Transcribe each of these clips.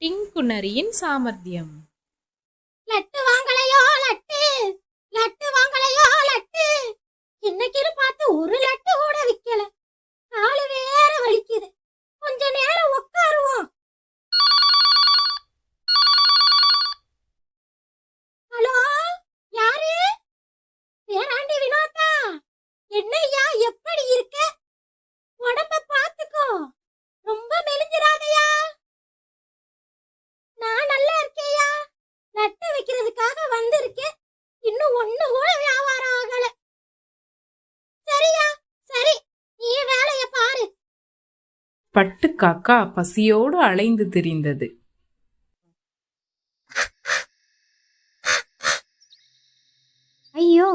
டிங்குனரியின் சாமர்த்தியம். லட்டு வாங்கலையோ லட்டு, லட்டு வாங்கலையோ லட்டு. இன்னைக்குன்னு பார்த்து ஒரு லட்டு கூட விக்கல. காலு வேற வலிக்குது. கொஞ்ச நேரம் உட்காருவோம். ஹலோ, யாரு? பேராண்டி வினோதா. என்னய்யா, எப்படி இருக்க? உடம்ப பாத்துக்கோ, ரொம்ப மெலிஞ்சிராதையா. நான் நல்லா இருக்கேயா. லட்டு வைக்கிறதுக்காக வந்திருக்கேன். இன்னும் ஒண்ணு கூட வியாபாரம் ஆகல. சரியா, சரி, நீ வேலைய பாரு. பட்டு காக்கா பசியோடு அலைந்து திரிந்தது. ஐயோ,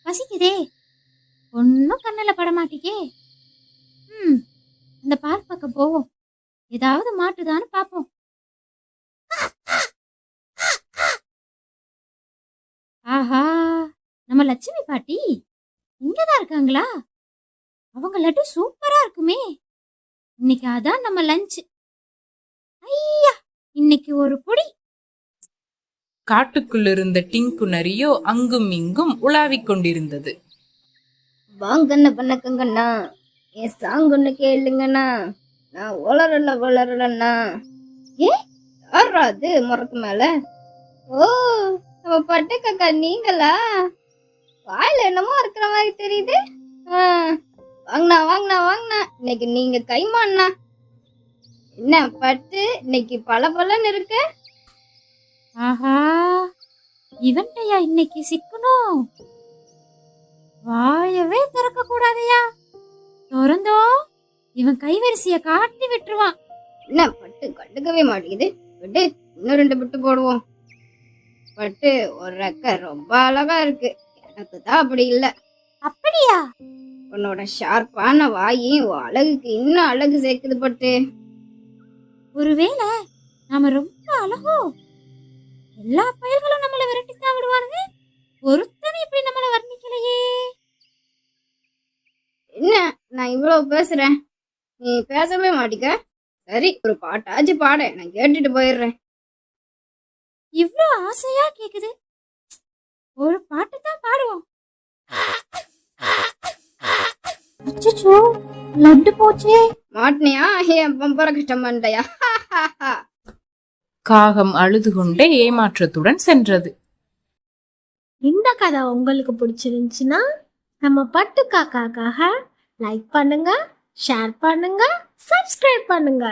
பசிக்குதே. ஒன்னும் கண்ணுல படமாட்டிக்கே. இந்த பார்க் பக்கம் போவோம். ஏதாவது மாட்டுதான்னு பாப்போம். ஆஹா, நம்ம லட்சுமி பாட்டி இங்கதான் இருக்காங்களா? அவங்க லட்டு சூப்பரா இருக்குமே. இன்னைக்கு அதான் நம்ம லஞ்ச். ஐயா, இன்னைக்கு ஒரு பொடி. காட்டுக்குள் இருந்த டிங்குனரியோ அங்கும் இங்கும் உலாவிக் கொண்டிருந்தது. வாங்கண்ண பண்ணக்கங்கண்ணா, என் சாங்கொன்னு கேளுங்கண்ணா. நான் வளரலண்ணா. ஏ, யாரா அது முறக்கு மேல? ஓ, நம்ம பட்டு காக்கா நீங்களா? வாயில என்னமோ இருக்கிற மாதிரி தெரியுது. வாங்கண்ணா வாங்கண்ணா வாங்கண்ணா, இன்னைக்கு நீங்க கைமாண்ணா. என்ன பட்டு இன்னைக்கு பல இருக்க? ஆஹா, இவன்டையா இன்னைக்கு சிக்கணும். வாயவே திறக்க கூடாதையா. திறந்தோ இவன் கைவரிசைய காட்டி விட்டுருவான். என்ன பட்டு கண்டுக்கவே மாட்டேங்குது. விட்டு இன்னும் 2 பிட்டு போடுவோம். பட்டு ஒரு ரெக்க ரொம்ப அழகா இருக்கு. எனக்கு தான் அப்படி இல்ல. அப்படியா? உன்னோட ஷார்ப்பான வாயும் அழகுக்கு இன்னும் அழகு சேர்க்குது பட்டு. ஒருவேளை நாம ரொம்ப அழகோ? எல்லா பயல்களும் நம்மள விரட்டித்தான் விடுவானுங்க. ஒருத்தனை இப்படி நம்மள வர்ணிக்கலையே. என்ன நான் இவ்வளவு பேசுறேன், நீ பேசவே மாட்டிக்க. சரி, ஒரு பாட்டாச்சு பாட, நான் கேட்டுட்டு போயிடுறேன். இவ்ளோ ஆசையா கேக்குது. ஒரு பாட்டு தான் பாடுவோம். அச்சச்சோ, லட்டு போச்சே. மாட்டினியா என் பம்பர கஷ்டம் பண்ணிட்டயா? காகம் அழுது கொண்டே ஏமாற்றத்துடன் சென்றது. இந்த கதை உங்களுக்கு பிடிச்சிருந்துச்சுன்னா நம்ம பட்டு காக்காக்காக லைக் பண்ணுங்க, ஷேர் பண்ணுங்க, சப்ஸ்கிரைப் பண்ணுங்க.